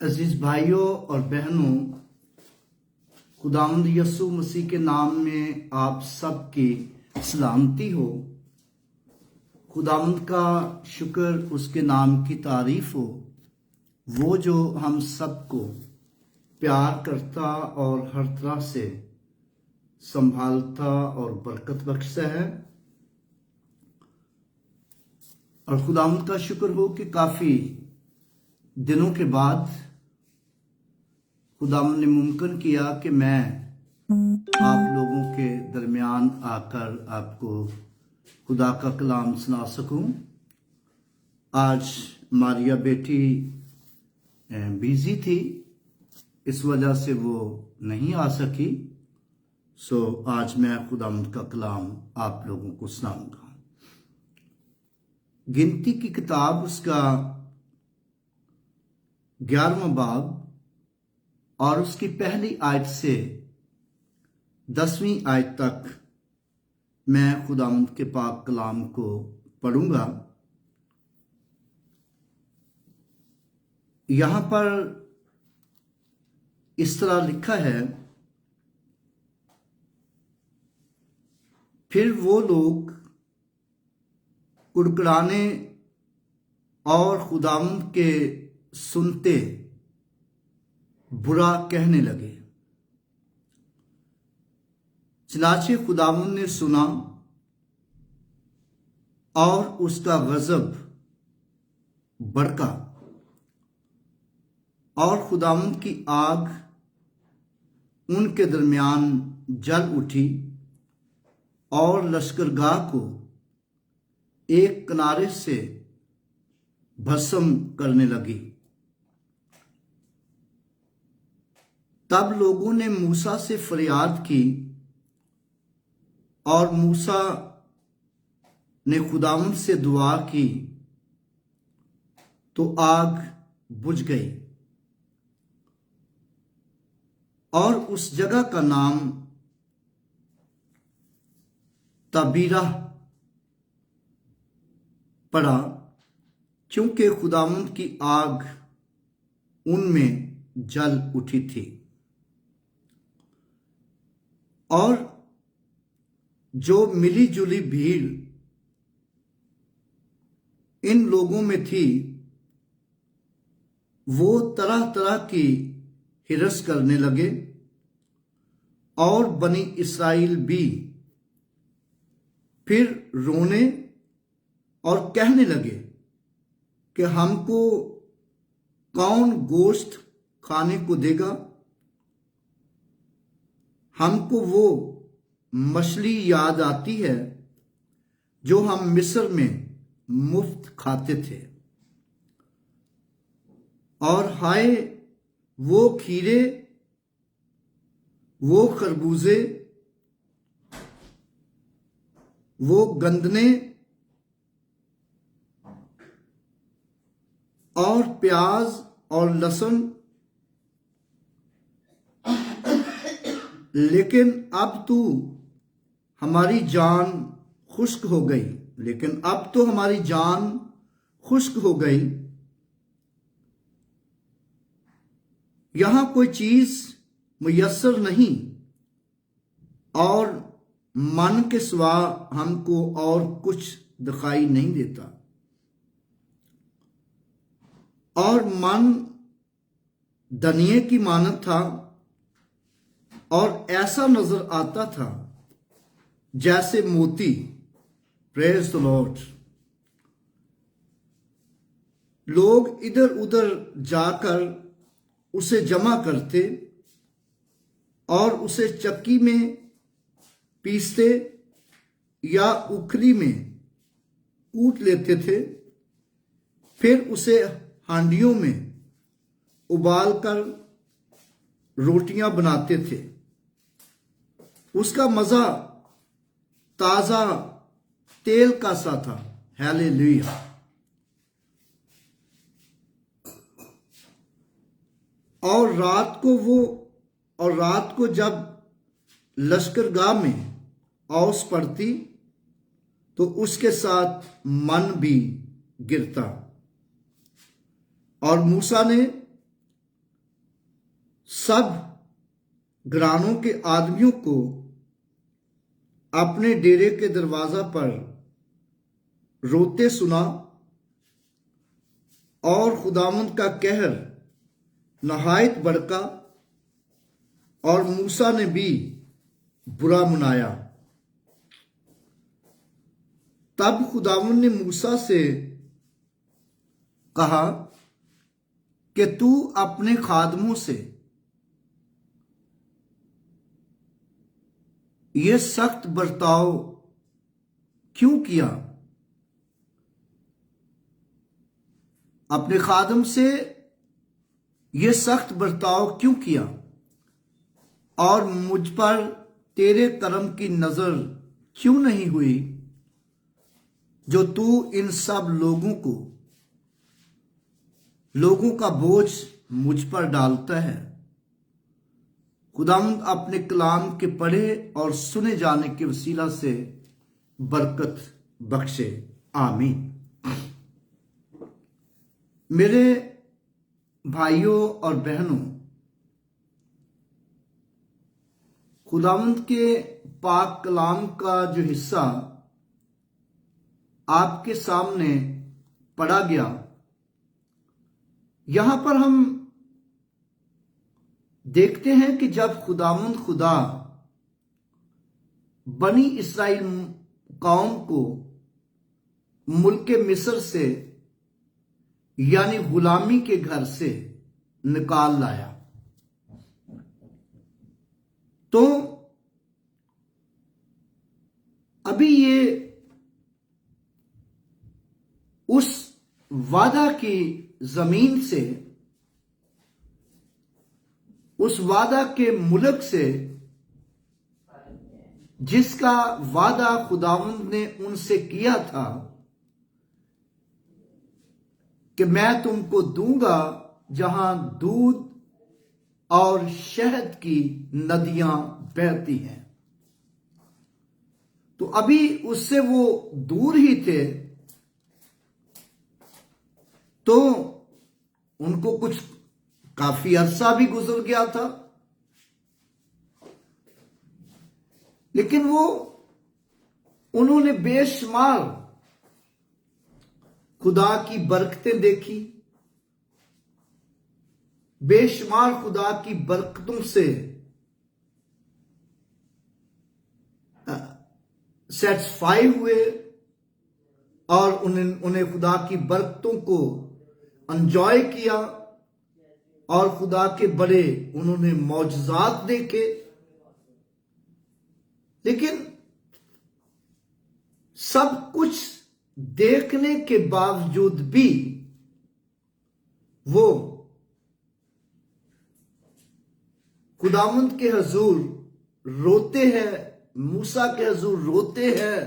अजीज भाइयों और बहनों, खुदावंद यीशु मसीह के नाम में आप सबकी सलामती हो। खुदावंद का शुक्र, उसके नाम की तारीफ हो, वो जो हम सबको प्यार करता और हर तरह से संभालता और बरकत बख्शता है। और खुदावंद का शुक्र हो कि काफ़ी दिनों के बाद खुदावंद ने मुमकिन किया कि मैं आप लोगों के दरमियान आकर आपको खुदा का कलाम सुना सकूं। आज मारिया बेटी बिजी थी, इस वजह से वो नहीं आ सकी। सो आज मैं खुदावंद का कलाम आप लोगों को सुनाऊंगा। गिनती की किताब, उसका 11वां बाब और उसकी पहली आयत से 10वीं आयत तक मैं खुदावंद के पाक कलाम को पढ़ूंगा। यहां पर इस तरह लिखा है, फिर वो लोग कुड़कुड़ाने और खुदावंद के सुनते बुरा कहने लगे। चनाचे खुदावंद ने सुना और उसका गजब भड़का और खुदावंद की आग उनके दरमियान जल उठी और लश्करगाह को एक किनारे से भस्म करने लगी। तब लोगों ने मूसा से फरियाद की और मूसा ने खुदावंद से दुआ की तो आग बुझ गई और उस जगह का नाम तबीरा पड़ा, क्योंकि खुदावंद की आग उनमें जल उठी थी। और जो मिली जुली भीड़ इन लोगों में थी, वो तरह तरह की हिरस करने लगे और बनी इस्राएल भी फिर रोने और कहने लगे कि हमको कौन गोश्त खाने को देगा। हमको वो मछली याद आती है जो हम मिस्र में मुफ्त खाते थे, और हाय वो खीरे, वो खरबूजे, वो गंदने और प्याज और लहसुन, लेकिन अब तो हमारी जान खुश्क हो गई। लेकिन अब तो हमारी जान खुश्क हो गई। यहां कोई चीज मुयस्सर नहीं और मन के सिवा हमको और कुछ दिखाई नहीं देता। और मन दनिये की मानत था और ऐसा नजर आता था जैसे मोती। Praise the Lord. लोग इधर उधर जाकर उसे जमा करते और उसे चक्की में पीसते या उखली में कूट लेते थे, फिर उसे हांडियों में उबालकर रोटियां बनाते थे। उसका मजा ताजा तेल का सा था। हालेलुया। और रात को जब लश्करगाह में औस पड़ती तो उसके साथ मन भी गिरता। और मूसा ने सब घरानों के आदमियों को अपने डेरे के दरवाजा पर रोते सुना और खुदावंद का कहर नहायत भड़का और मूसा ने भी बुरा मनाया। तब खुदावंद ने मूसा से कहा कि तू अपने खादमों से यह सख्त बर्ताव क्यों किया? अपने खादम से यह सख्त बर्ताव क्यों किया और मुझ पर तेरे कर्म की नजर क्यों नहीं हुई जो तू इन सब लोगों का बोझ मुझ पर डालता है। खुदावंद अपने कलाम के पढ़े और सुने जाने के वसीला से बरकत बख्शे। आमीन। मेरे भाइयों और बहनों, खुदावंद के पाक कलाम का जो हिस्सा आपके सामने पढ़ा गया, यहां पर हम देखते हैं कि जब खुदावंद खुदा बनी इस्राएल कौम को मुल्क मिस्र से यानी गुलामी के घर से निकाल लाया, तो अभी ये उस वादा की जमीन से, उस वादा के मुल्क से जिसका वादा खुदावंद ने उनसे किया था कि मैं तुमको दूंगा जहां दूध और शहद की नदियां बहती हैं। तो अभी उससे वो दूर ही थे, तो उनको कुछ काफी अरसा भी गुजर गया था, लेकिन उन्होंने बेशुमार खुदा की बरकतें देखी, बेशुमार खुदा की बरकतों से सेटिस्फाई हुए और उन्हें खुदा की बरकतों को एंजॉय किया और खुदा के बड़े उन्होंने मौजज़ात देखे। लेकिन सब कुछ देखने के बावजूद भी वो खुदावंद के हजूर रोते हैं, मूसा के हजूर रोते हैं,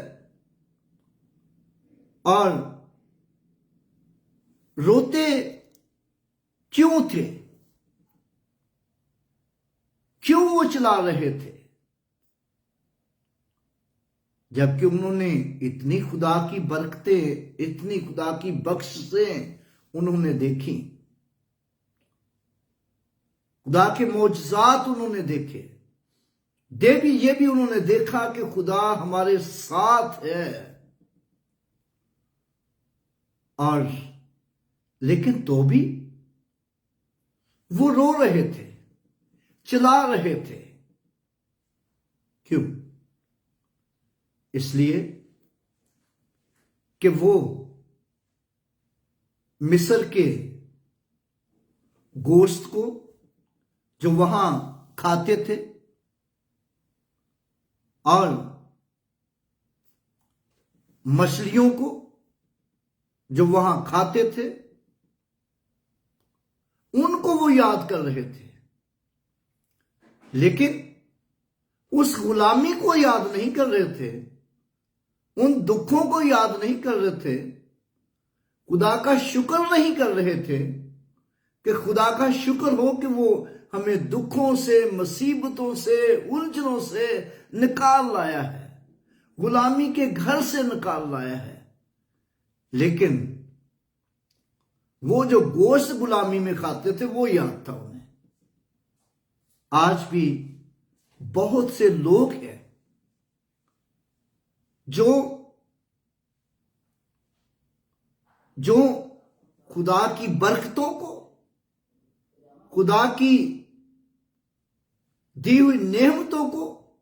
और रोते क्यों थे? क्यों वो चला रहे थे? जबकि उन्होंने इतनी खुदा की बरकतें, इतनी खुदा की बख्शिशें उन्होंने देखी, खुदा के मौजज़ात उन्होंने देखे, ये भी उन्होंने देखा कि खुदा हमारे साथ है। और लेकिन तो भी वो रो रहे थे, चिल्ला रहे थे। क्यों? इसलिए कि वो मिस्र के गोश्त को जो वहां खाते थे और मछलियों को जो वहां खाते थे, उनको वो याद कर रहे थे, लेकिन उस गुलामी को याद नहीं कर रहे थे, उन दुखों को याद नहीं कर रहे थे, खुदा का शुक्र नहीं कर रहे थे कि खुदा का शुक्र हो कि वो हमें दुखों से, मुसीबतों से, उलझनों से निकाल लाया है, गुलामी के घर से निकाल लाया है। लेकिन वो जो गोश्त गुलामी में खाते थे वो याद था उन्हें। आज भी बहुत से लोग हैं जो खुदा की बरकतों को, खुदा की दी हुई नेमतों को,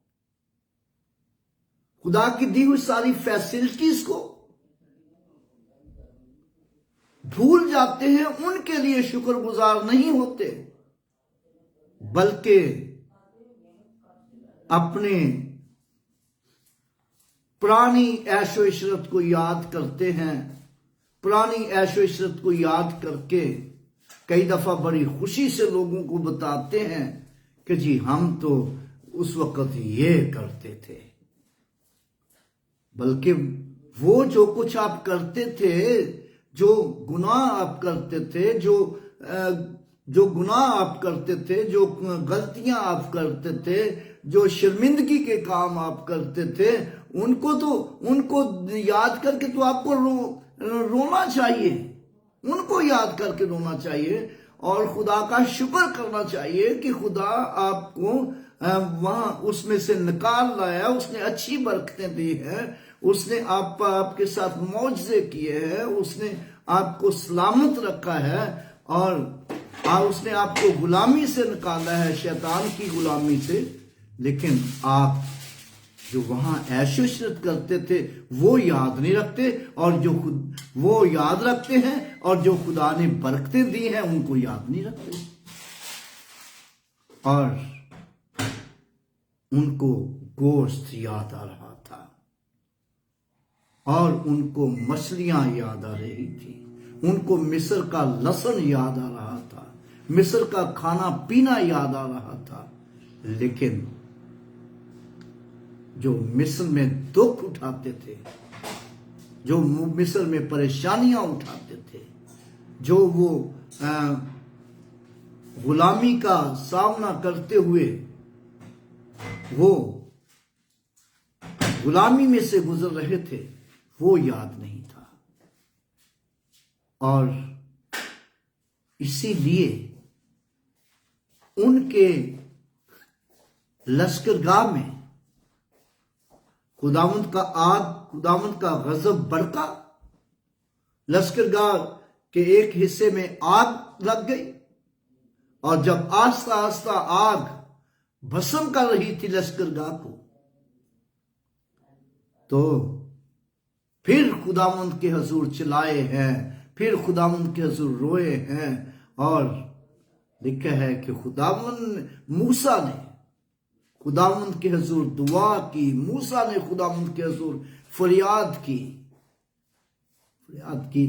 खुदा की दी हुई सारी फैसिलिटीज को भूल जाते हैं, उनके लिए शुक्रगुजार नहीं होते, बल्कि अपने पुरानी ऐशो इशरत को याद करते हैं। पुरानी ऐशो इशरत को याद करके कई दफा बड़ी खुशी से लोगों को बताते हैं कि जी हम तो उस वक्त ये करते थे। बल्कि वो जो कुछ आप करते थे, जो गुनाह आप करते थे, जो गुनाह आप करते थे, जो गलतियां आप करते थे, जो शर्मिंदगी के काम आप करते थे, उनको याद करके तो आपको रोना चाहिए, उनको याद करके रोना चाहिए और खुदा का शुक्र करना चाहिए कि खुदा आपको वहां उसमें से निकाल लाया, उसने अच्छी बरकतें दी हैं, उसने आपके साथ मौजज़े किए हैं, उसने आपको सलामत रखा है और उसने आपको गुलामी से निकाला है, शैतान की गुलामी से। लेकिन आप जो वहां ऐशो इशरत करते थे वो याद नहीं रखते, और जो वो याद रखते हैं और जो खुदा ने बरकतें दी हैं उनको याद नहीं रखते, और उनको गोश्त याद आ रहा था और उनको मछलियां याद आ रही थी, उनको मिस्र का लहसुन याद आ रहा था, मिस्र का खाना पीना याद आ रहा था। लेकिन जो मिस्र में दुख उठाते थे, जो मिस्र में परेशानियां उठाते थे, जो वो गुलामी का सामना करते हुए वो गुलामी में से गुजर रहे थे, वो याद नहीं था। और इसीलिए उनके लश्करगाह में खुदावंद का गजब भड़का, लश्करगाह के एक हिस्से में आग लग गई, और जब आस्ता आस्ता आग भस्म कर रही थी लश्करगाह को, तो फिर खुदावंद के हजूर चिल्लाए हैं, फिर खुदावंद के हजूर रोए हैं, और लिखा है कि मूसा ने खुदावंद के हजूर दुआ की, मूसा ने खुदावंद के हजूर फरियाद की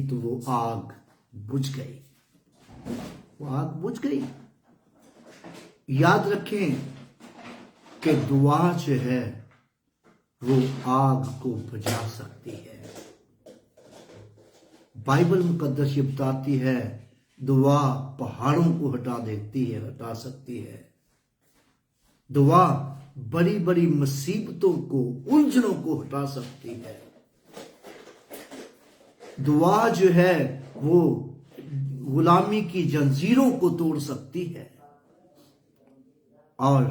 तो वो आग बुझ गई, वो आग बुझ गई। याद रखें कि दुआ जो है वो आग को बुझा सकती है। बाइबल मुकद्दस ये बताती है दुआ पहाड़ों को हटा सकती है। दुआ बड़ी बड़ी मुसीबतों को, उलझनों को हटा सकती है। दुआ जो है वो गुलामी की जंजीरों को तोड़ सकती है, और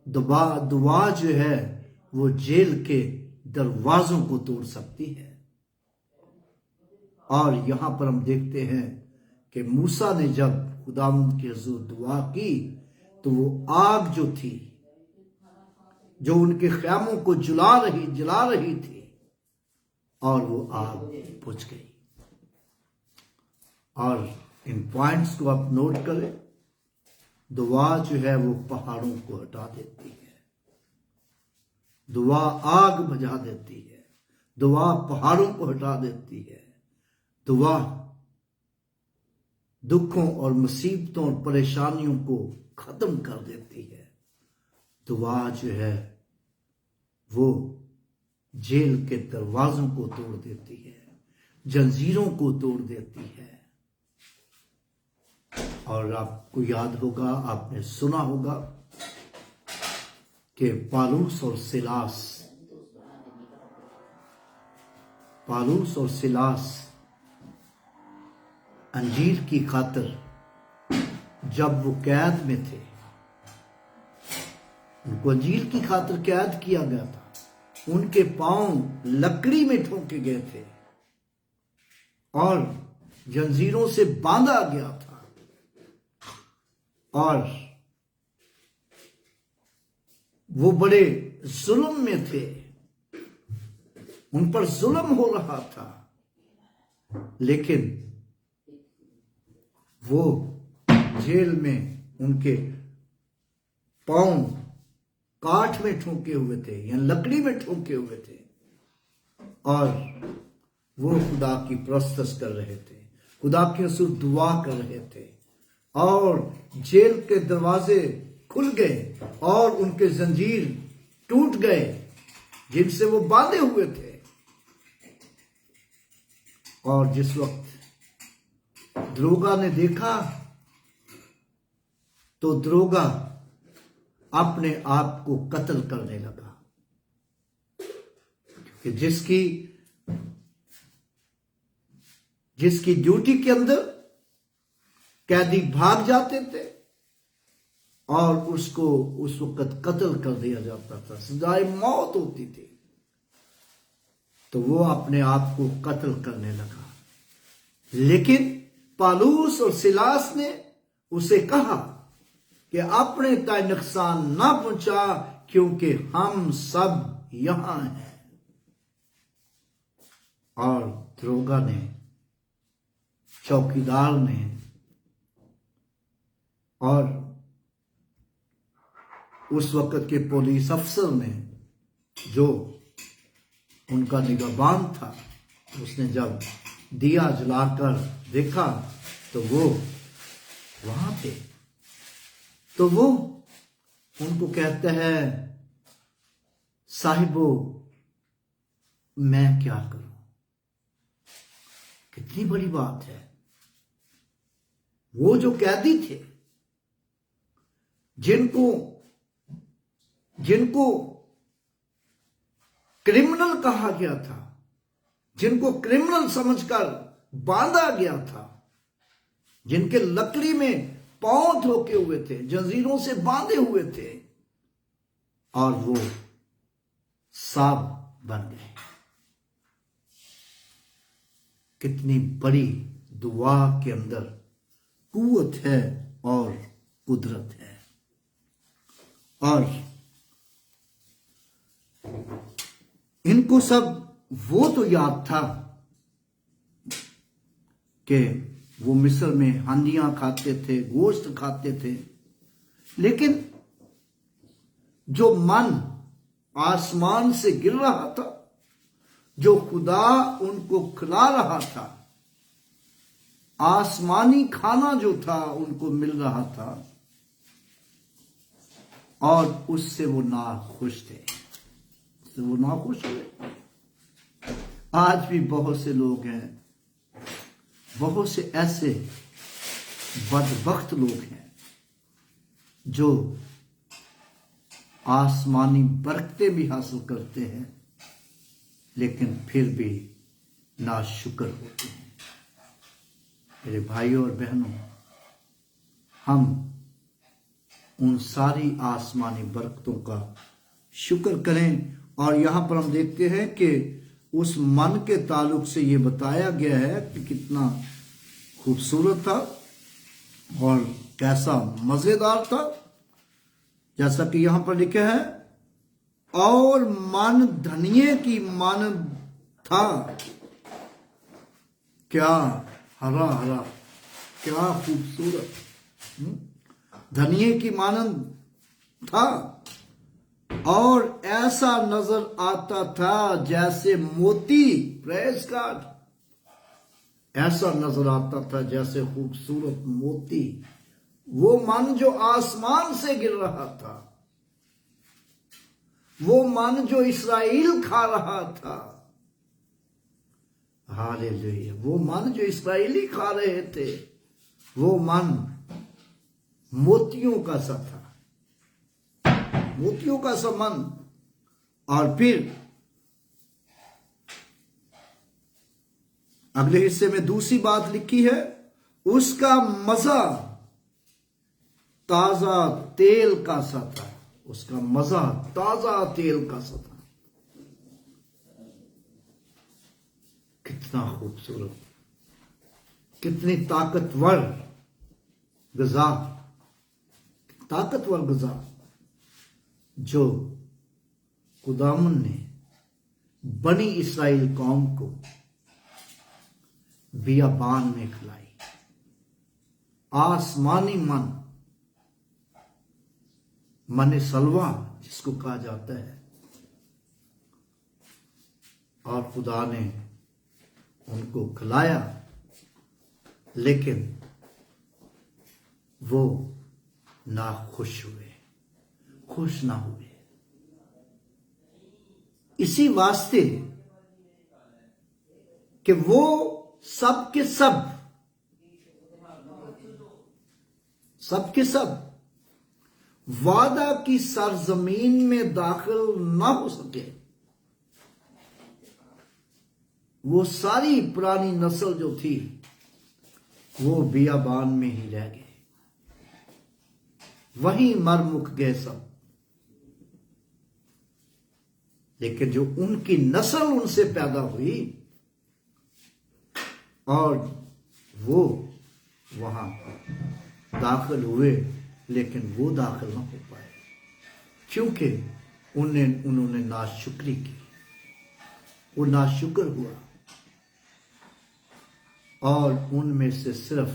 दुआ जो है वो जेल के दरवाजों को तोड़ सकती है। और यहां पर हम देखते हैं कि मूसा ने जब खुदावंद के हुजूर दुआ की तो वो आग जो थी, जो उनके ख़यामों को जला रही थी, और वो आग बुझ गई। और इन पॉइंट्स को आप नोट करें, दुआ जो है वो पहाड़ों को हटा देती है, दुआ आग बुझा देती है, दुआ पहाड़ों को हटा देती है, दुआ दुखों और मुसीबतों और परेशानियों को खत्म कर देती है। दुआ जो है वो जेल के दरवाजों को तोड़ देती है, जंजीरों को तोड़ देती है। और आपको याद होगा, आपने सुना होगा कि पालूस और सिलास अंजीर की खातिर जब वो कैद में थे, उनको अंजील की खातिर कैद किया गया था, उनके पांव लकड़ी में ठोके गए थे और जंजीरों से बांधा गया था और वो बड़े जुल्म में थे, उन पर जुल्म हो रहा था, लेकिन वो जेल में उनके पांव काठ में ठोके हुए थे या लकड़ी में ठोके हुए थे और वो खुदा की प्रस्तुत कर रहे थे, खुदा के सुर दुआ कर रहे थे और जेल के दरवाजे खुल गए और उनके जंजीर टूट गए जिनसे वो बांधे हुए थे। और जिस वक्त दरोगा ने देखा तो दरोगा अपने आप को कत्ल करने लगा, क्योंकि जिसकी ड्यूटी के अंदर कैदी भाग जाते थे और उसको उस वक्त कत्ल कर दिया जाता था, सजाए मौत होती थी, तो वो अपने आप को कत्ल करने लगा। लेकिन पौलुस और सिलास ने उसे कहा कि अपने का नुकसान ना पहुंचा, क्योंकि हम सब यहां हैं। और दरोगा ने, चौकीदार ने और उस वक्त के पुलिस अफसर ने, जो उनका निगहबान था, उसने जब दिया जलाकर देखा तो वो वहां थे। तो वो उनको कहते हैं, साहिबो मैं क्या करूं। कितनी बड़ी बात है। वो जो कैदी थे, जिनको क्रिमिनल कहा गया था, जिनको क्रिमिनल समझकर बांधा गया था, जिनके लकड़ी में पांव ठोके हुए थे, जंजीरों से बांधे हुए थे, और वो सांप बन गए। कितनी बड़ी दुआ के अंदर कुव्वत है और कुदरत है। और इनको सब वो तो याद था कि वो मिस्र में हांडियां खाते थे, गोश्त खाते थे, लेकिन जो मन आसमान से गिर रहा था, जो खुदा उनको खिला रहा था, आसमानी खाना जो था उनको मिल रहा था, और उससे वो नाखुश थे, उससे वो नाखुश हुए। आज भी बहुत से लोग हैं, बहुत से ऐसे बदबख्त लोग हैं जो आसमानी बरकतें भी हासिल करते हैं, लेकिन फिर भी नाशुक्र होते हैं। मेरे भाइयों और बहनों, हम उन सारी आसमानी बरकतों का शुक्र करें। और यहां पर हम देखते हैं कि उस मन के ताल्लुक से ये बताया गया है कि कितना खूबसूरत था और कैसा मजेदार था। जैसा कि यहां पर लिखा है, और मन धनिये की मानद था। क्या हरा हरा, क्या खूबसूरत, धनिये की मानद था, और ऐसा नजर आता था जैसे मोती, प्रेस गॉड, ऐसा नजर आता था जैसे खूबसूरत मोती। वो मन जो आसमान से गिर रहा था, वो मन जो इस्राएल खा रहा था, हालेलुया, वो मन जो इस्राएली खा रहे थे, वो मन मोतियों का सा था, मोतियों का सा मन। और फिर अगले हिस्से में दूसरी बात लिखी है, उसका मजा ताजा तेल का सा था, उसका मजा ताजा तेल का सा था। कितना खूबसूरत, कितनी ताकतवर ग़िज़ा, ताकतवर ग़िज़ा जो खुदावन ने बनी इस्राएल कौम को बियाबान में खिलाई। आसमानी मन सलवा जिसको कहा जाता है, और खुदा ने उनको खिलाया, लेकिन वो ना खुश हुए, खुश ना हुए। इसी वास्ते कि वो सब के सब वादा की सरजमीन में दाखिल ना हो सके। वो सारी पुरानी नस्ल जो थी वो बियाबान में ही रह गए, वहीं मर मुक गए सब। लेकिन जो उनकी नस्ल उनसे पैदा हुई और वो वहां दाखिल हुए, लेकिन वो दाखिल ना हो पाए क्योंकि उन्होंने नाशुक्री की। वो नाशुक्र हुआ और उनमें से सिर्फ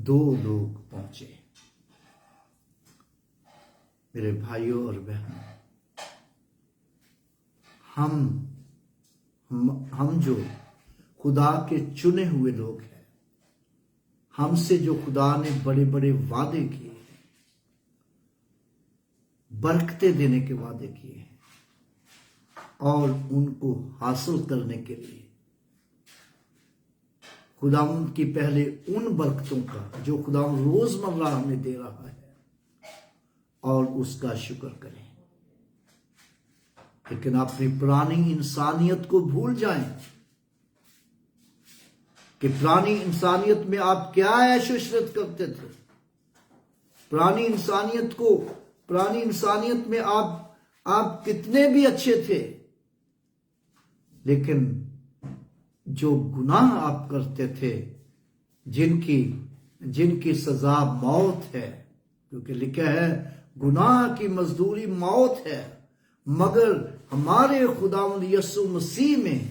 2 लोग पहुंचे। मेरे भाइयों और बहनों, हम जो खुदा के चुने हुए लोग हैं, हमसे जो खुदा ने बड़े बड़े वादे किए हैं, बरकतें देने के वादे किए हैं, और उनको हासिल करने के लिए खुदावंद की पहले उन बरकतों का जो खुदावंद रोजमर्रा हमें दे रहा है, और उसका शुक्र करें। लेकिन अपनी पुरानी इंसानियत को भूल जाएं कि पुरानी इंसानियत में आप क्या ऐश इशरत करते थे। पुरानी इंसानियत में आप कितने भी अच्छे थे, लेकिन जो गुनाह आप करते थे, जिनकी सजा मौत है, क्योंकि लिखा है गुनाह की मजदूरी मौत है, मगर हमारे खुदावंद यीशु मसीह में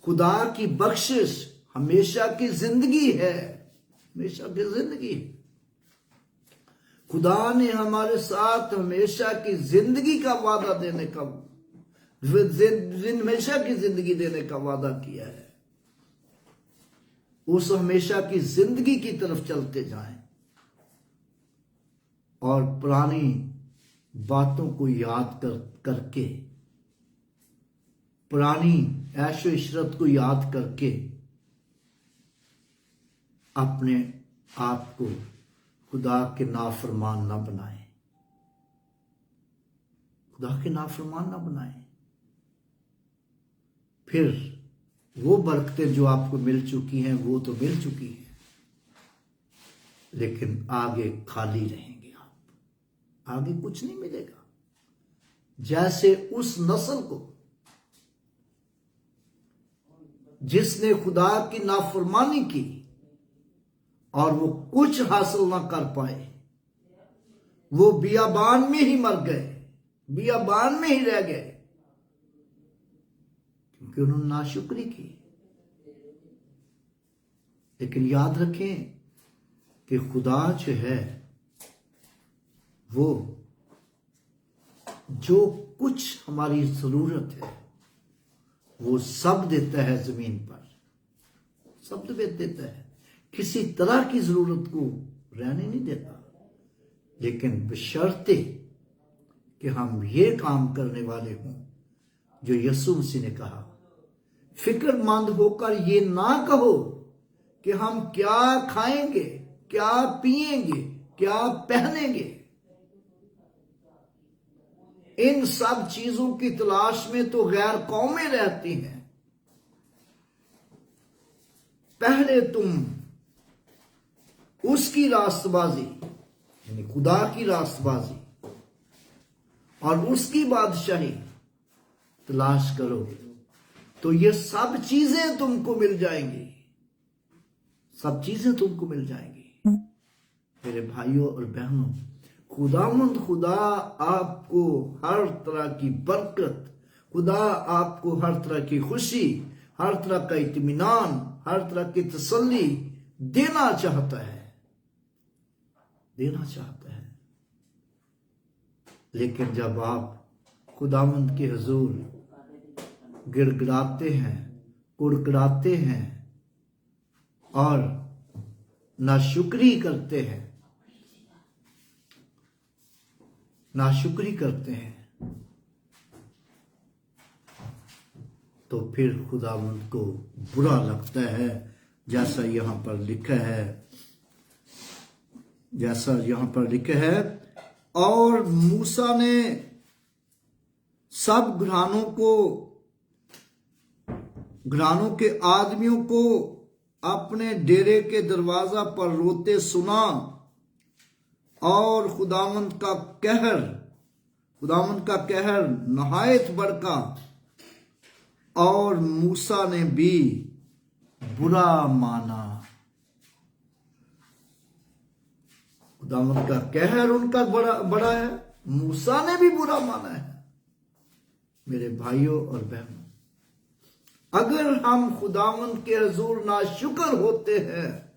खुदा की बख्शिश हमेशा की जिंदगी है, हमेशा की जिंदगी। खुदा ने हमारे साथ हमेशा की जिंदगी का वादा देने का, हमेशा की जिंदगी देने का वादा किया है। उस हमेशा की जिंदगी की तरफ चलते जाएं और पुरानी बातों को याद करके, पुरानी ऐशो इशरत को याद करके अपने आप को खुदा के नाफरमान ना बनाएं, खुदा के नाफरमान ना बनाएं। फिर वो बरकतें जो आपको मिल चुकी हैं वो तो मिल चुकी हैं, लेकिन आगे खाली रहेंगे आप, आगे कुछ नहीं मिलेगा। जैसे उस नस्ल को जिसने खुदा की नाफरमानी की और वो कुछ हासिल ना कर पाए, वो बियाबान में ही मर गए, बियाबान में ही रह गए, क्योंकि उन्होंने नाशुक्री की। लेकिन याद रखें कि खुदा जो है वो जो कुछ हमारी जरूरत है वो सब देता है, जमीन पर सब देता है, किसी तरह की जरूरत को रहने नहीं देता। लेकिन बशर्ते कि हम ये काम करने वाले हों जो यीशु मसीह ने कहा, फिक्रमंद होकर ये ना कहो कि हम क्या खाएंगे, क्या पिएंगे, क्या पहनेंगे। इन सब चीजों की तलाश में तो गैर कौमें रहती हैं। पहले तुम उसकी रास्तबाजी यानी खुदा की रास्तबाजी और उसकी बादशाही तलाश करो तो ये सब चीजें तुमको मिल जाएंगी, सब चीजें तुमको मिल जाएंगी। मेरे भाइयों और बहनों, खुदा आपको हर तरह की बरकत, खुदा आपको हर तरह की खुशी, हर तरह का इत्मीनान, हर तरह की तसल्ली देना चाहता है, देना चाहता है। लेकिन जब आप खुदावंद के हुजूर गिड़गिड़ाते हैं, कुड़कुड़ाते हैं और नाशुक्री करते हैं, नाशुक्री करते हैं, तो फिर खुदावंद को बुरा लगता है, जैसा यहां पर लिखा है, जैसा यहां पर लिखा है। और मूसा ने सब घरानों के आदमियों को अपने डेरे के दरवाजा पर रोते सुना और खुदावंद का कहर नहायत भड़का और मूसा ने भी बुरा माना। खुदावंद का कहर उनका बड़ा है, मूसा ने भी बुरा माना है। मेरे भाइयों और बहनों, अगर हम खुदावंद के हुजूर नाशुक्र होते हैं,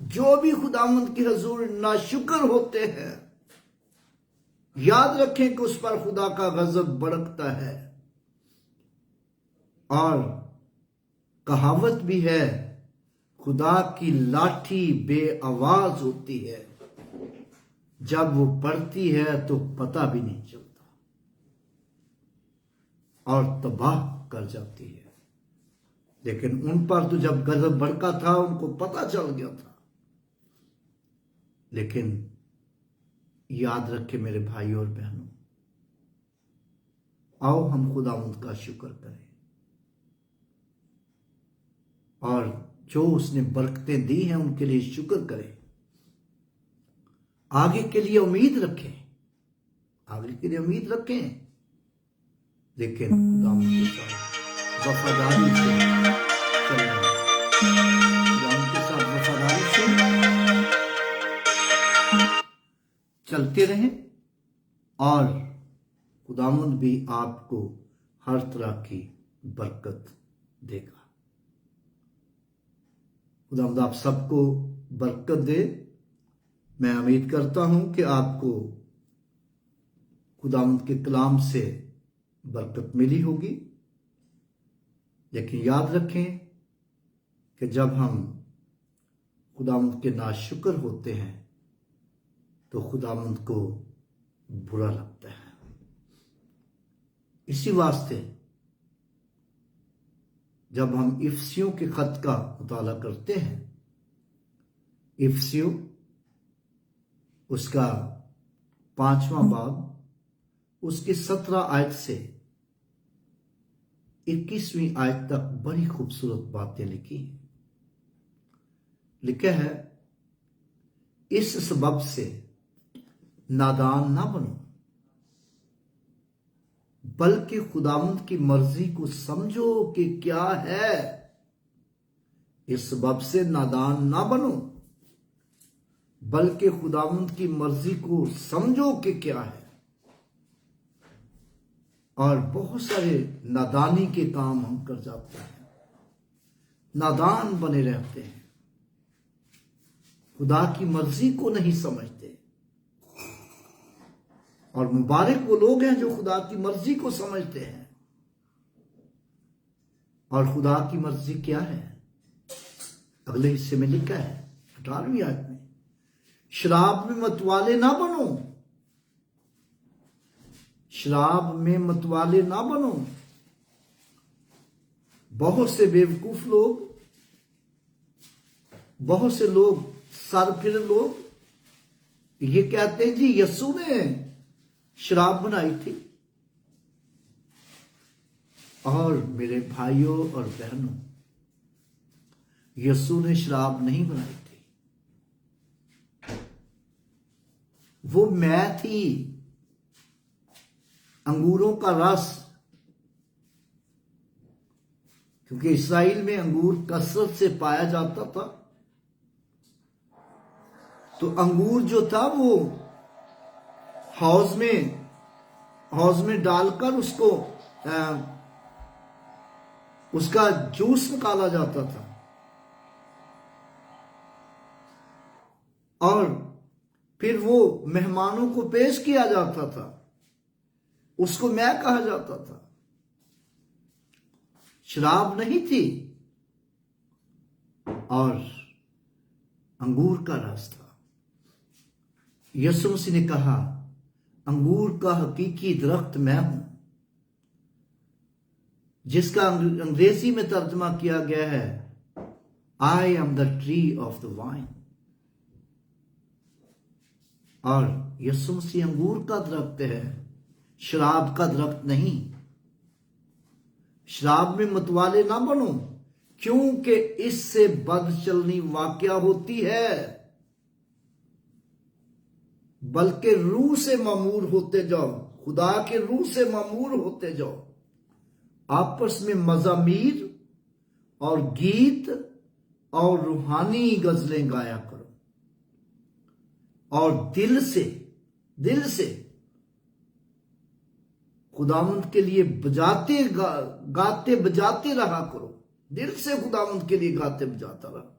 जो भी खुदावंद के हुजूर नाशुक्र होते हैं, याद रखें कि उस पर खुदा का गजब भड़कता है। और कहावत भी है, खुदा की लाठी बेआवाज होती है, जब वो पड़ती है तो पता भी नहीं चलता और तबाह कर जाती है। लेकिन उन पर तो जब गजब भड़का था उनको पता चल गया था। लेकिन याद रखें मेरे भाइयों और बहनों, आओ हम खुदावंद का शुक्र करें और जो उसने बरकतें दी हैं उनके लिए शुक्र करें। आगे के लिए उम्मीद रखें, आगे के लिए उम्मीद रखें, लेकिन खुदावंद के साथ वफादारी से चलना, खुदावंद के साथ वफादारी से चलते रहें और खुदावंद भी आपको हर तरह की बरकत देगा। खुदावंद आप सबको बरकत दे। मैं उम्मीद करता हूं कि आपको खुदावंद के कलाम से बरकत मिली होगी। लेकिन याद रखें कि जब हम खुदावंद के नाशुक्र होते हैं तो खुदावंद को बुरा लगता है। इसी वास्ते जब हम इफसियों के खत का मुताला करते हैं, इफसियों उसका 5वां बाब उसकी 17 आयत से 21वीं आयत तक बड़ी खूबसूरत बातें लिखी हैं। लिखा है, इस सबब से नादान ना बनो, बल्कि खुदावंद की मर्जी को समझो कि क्या है। इस सबब से नादान ना बनो, बल्कि खुदावंद की मर्जी को समझो कि क्या है। और बहुत सारे नादानी के काम हम कर जाते हैं, नादान बने रहते हैं, खुदा की मर्जी को नहीं समझते। और मुबारक वो लोग हैं जो खुदा की मर्जी को समझते हैं। और खुदा की मर्जी क्या है? अगले हिस्से में लिखा है 18वीं आयत में, शराब में मतवाले ना बनो, शराब में मतवाले ना बनो। बहुत से बेवकूफ लोग, बहुत से लोग सरफिर लोग ये कहते हैं जी यीशु ने शराब बनाई थी। और मेरे भाइयों और बहनों, यीशु ने शराब नहीं बनाई थी, वो मैं थी, अंगूरों का रस। क्योंकि इस्राएल में अंगूर कसरत से पाया जाता था, तो अंगूर जो था वो हौज में डालकर उसका जूस निकाला जाता था, और फिर वो मेहमानों को पेश किया जाता था, उसको मैं कहा जाता था। शराब नहीं थी और अंगूर का रस था। यीशु मसीह ने कहा, अंगूर का हकीकी दरख्त मैं हूं, जिसका अंग्रेजी में तर्जमा किया गया है, I am the tree of the wine. और यीशु मसीह अंगूर का दरख्त है, शराब का दरख्त नहीं। शराब में मतवाले ना बनो, क्योंकि इससे बदचलनी वाकया होती है, बल्कि रूह से मामूर होते जाओ, खुदा के रूह से मामूर होते जाओ। आपस में मज़ामीर और गीत और रूहानी गजलें गाया करो, और दिल से खुदावंद के लिए गाते बजाते रहा करो। दिल से खुदावंद के लिए गाते बजाता रहा।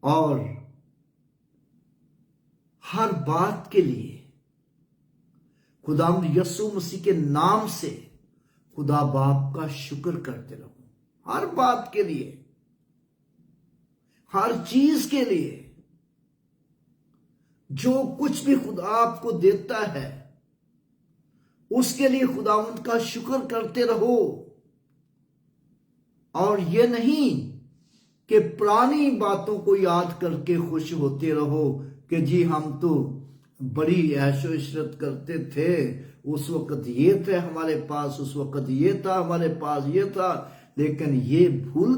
और हर बात के लिए खुदावंद यीशु मसीह के नाम से खुदा बाप का शुक्र करते रहो। हर बात के लिए, हर चीज के लिए, जो कुछ भी खुदा आपको देता है उसके लिए खुदावंद का शुक्र करते रहो। और ये नहीं कि पुरानी बातों को याद करके खुश होते रहो कि जी हम तो बड़ी ऐशो इशरत करते थे, उस वक्त ये थे हमारे पास, उस वक्त ये था हमारे पास, ये था। लेकिन ये भूल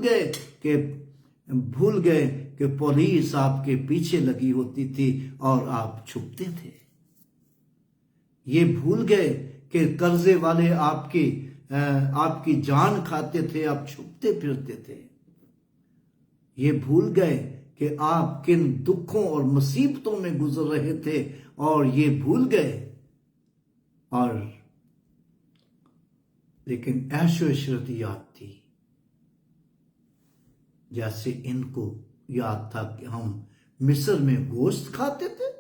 गए कि पुलिस आपके पीछे लगी होती थी और आप छुपते थे। ये भूल गए कि कर्जे वाले आपकी जान खाते थे, आप छुपते फिरते थे। ये भूल गए कि आप किन दुखों और मुसीबतों में गुजर रहे थे, और ये भूल गए। और लेकिन ऐशो इशरत याद थी, जैसे इनको याद था कि हम मिस्र में गोश्त खाते थे,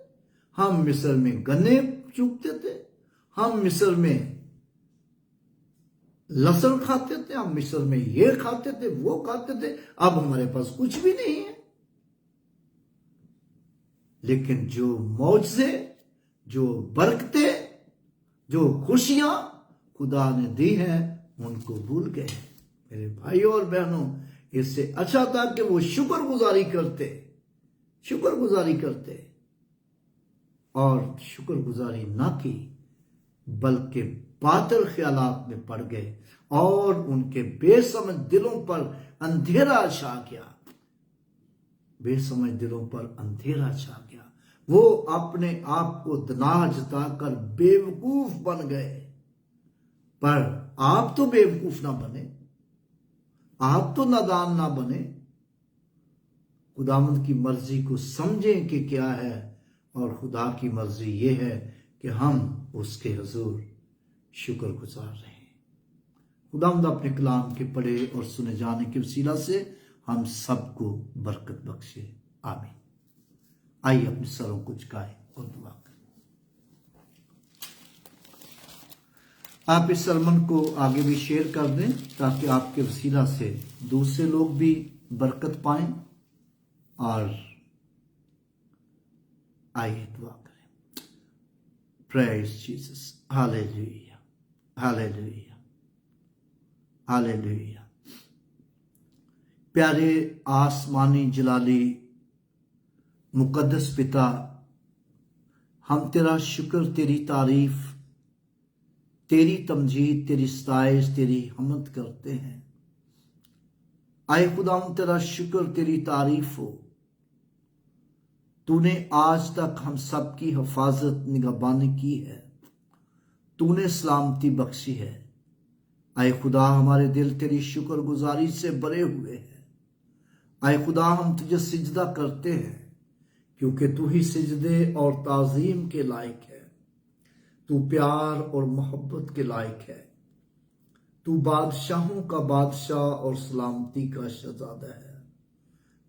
हम मिस्र में गन्ने चूगते थे, हम मिस्र में लहसुन खाते थे, हम मिस्र में ये खाते थे, वो खाते थे। अब हमारे पास कुछ भी नहीं है। लेकिन जो मौजज़े, जो बरकते, जो खुशियां खुदा ने दी हैं, उनको भूल गए। मेरे भाइयों और बहनों, इससे अच्छा था कि वो शुक्रगुजारी करते और शुक्रगुजारी ना की, बल्कि बातिल ख्यालात में पड़ गए और उनके बेसमझ दिलों पर अंधेरा छा गया। बेसमझ दिलों पर अंधेरा छा गया। वो अपने आप को दनाह जताकर बेवकूफ बन गए। पर आप तो बेवकूफ ना बने, आप तो नादान ना बने। खुदावंद की मर्जी को समझें कि क्या है, और खुदा की मर्जी ये है कि हम उसके हुजूर शुक्रगुजार रहें। खुदावंद अपने कलाम के पढ़े और सुने जाने के वसीला से हम सबको बरकत बख्शे। आमीन। आइए अपने सरों को झुकाएं और दुआ करें। आप इस सरमन को आगे भी शेयर कर दें, ताकि आपके वसीला से दूसरे लोग भी बरकत पाएं। और आइए दुआ करें। Praise Jesus. Hallelujah, hallelujah, hallelujah. प्यारे आसमानी जलाली मुकद्दस पिता, हम तेरा शुक्र, तेरी तारीफ, तेरी तमजीद, तेरी सताइश, तेरी हमद करते हैं। आए खुदाम तेरा शुक्र, तेरी तारीफ हो। तूने आज तक हम सब की हिफाजत निगहबानी की है, तूने सलामती बख्शी है। आए खुदा, हमारे दिल तेरी शुक्रगुजारी से भरे हुए हैं। आए खुदा, हम तुझे सिजदा करते हैं क्योंकि तू ही सिजदे और ताजीम के लायक है। तू प्यार और मोहब्बत के लायक है। तू बादशाहों का बादशाह और सलामती का शहजादा है।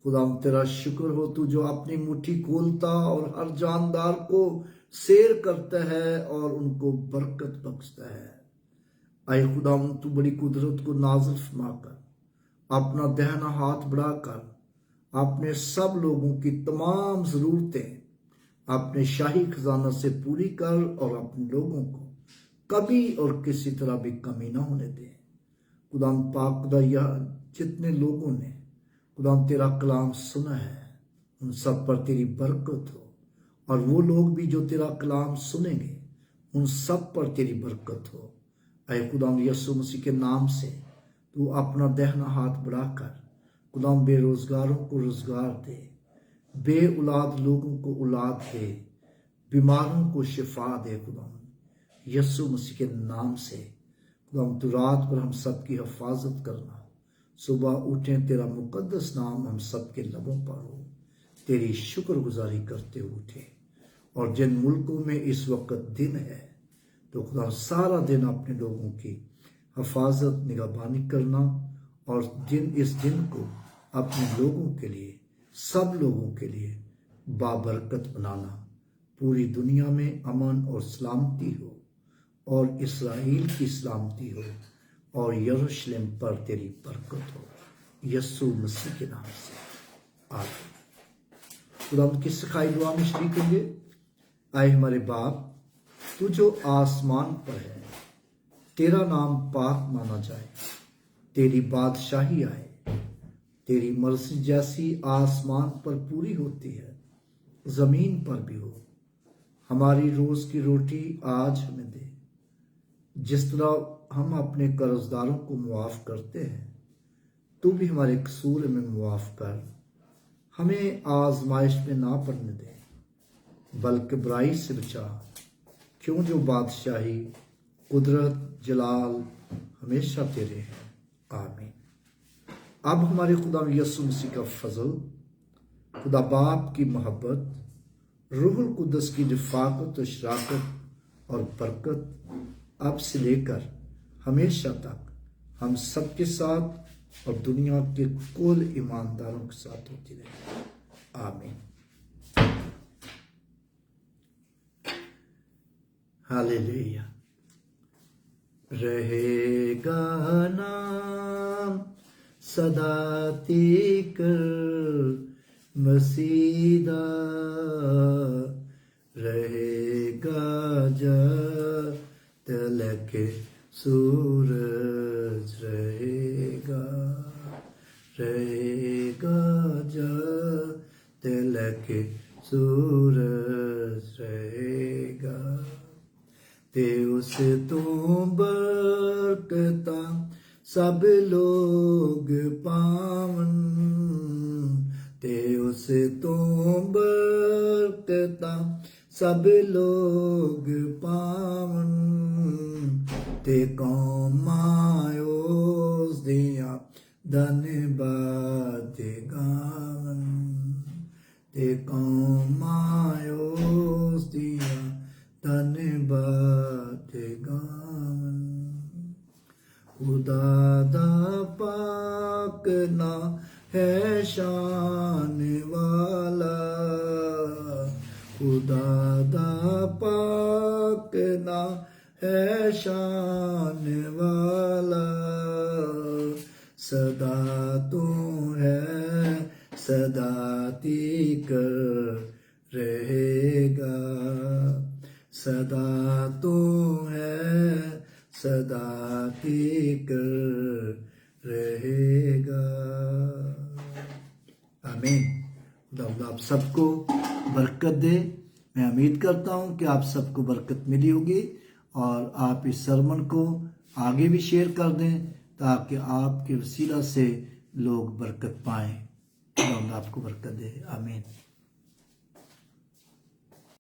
खुदाम तेरा शुक्र हो, तू जो अपनी मुट्ठी खोलता और हर जानदार को शेर करता है और उनको बरकत बख्शता है। आए खुदाम, तू बड़ी कुदरत को नाज़िल फरमाकर अपना दहना हाथ बढ़ाकर अपने सब लोगों की तमाम ज़रूरतें अपने शाही खजाना से पूरी कर और अपने लोगों को कभी और किसी तरह भी कमी ना होने दे। खुदाम पाक खुदा, यह जितने लोगों ने खुदाम तेरा कलाम सुना है उन सब पर तेरी बरकत हो, और वो लोग भी जो तेरा कलाम सुनेंगे उन सब पर तेरी बरकत हो। ऐ खुदाम यीशु मसीह के नाम से तू अपना दहना हाथ बढ़ाकर खुदाम बेरोजगारों को रोजगार दे, बे औलाद लोगों को औलाद दे, बीमारों को शिफा दे। खुदाम यीशु मसीह के नाम से खुदाम तू रात पर हम सब की हिफाजत करना। सुबह उठें तेरा मुकद्दस नाम हम सब के लबों पर हो, तेरी शुक्रगुजारी करते उठे। और जिन मुल्कों में इस वक्त दिन है तो खुदा सारा दिन अपने लोगों की हिफाजत निगहबानी करना, और इस दिन को अपने लोगों के लिए, सब लोगों के लिए बाबरकत बनाना। पूरी दुनिया में अमन और सलामती हो, और इसराइल की सलामती हो, और यरूशलेम पर तेरी बरकत हो, यीशु मसीह के नाम से आमीन। खुदा की सिखाई दुआ में शरीक होंगे। आए हमारे बाप, तू जो आसमान पर है, तेरा नाम पाक माना जाए, तेरी बादशाही आए, तेरी मर्जी जैसी आसमान पर पूरी होती है जमीन पर भी हो। हमारी रोज की रोटी आज हमें दे, जिस तरह हम अपने कर्जदारों को मुआफ करते हैं, तू भी हमारे कसूर में मुआफ कर। हमें आजमाइश में ना पड़ने दे, बल्कि बुराई से बचा, क्यों जो बादशाही, कुदरत, जलाल हमेशा तेरे हैं। आमीन। अब हमारे खुदा यीशु मसीह का फजल, खुदा बाप की मोहब्बत, रूहुल कुद्दस की रिफाकत और शराकत और बरकत अब से लेकर हमेशा तक हम सबके साथ और दुनिया के कुल ईमानदारों के साथ होती रहे। आमीन। हालेलुया। रहेगा नाम सदा तीकर मसीदा, रहेगा जब तलक सूरज रहेगा, रहेगा जब तलक सूरज रहेगा। ते उस तो बरकता सब लोग पावन, ते उस तो बरकता सब लोग पावन, ते कौमायो दिया धन्यवाद गावन, ते कौमायो दिया धन्यवाद गावन। खुदा दा पाक ना है शान वाला, खुदा दा पाक ना है शान वाला, सदा तू है सदा तीकर रहेगा, सदा तू है सदा तीकर रहेगा। आमीन। खुदा आप सबको बरकत दे। मैं उम्मीद करता हूँ कि आप सबको बरकत मिली होगी, और आप इस सरमन को आगे भी शेयर कर दें ताकि आपके वसीला से लोग बरकत पाएं। खुदा आपको बरकत दे। आमीन।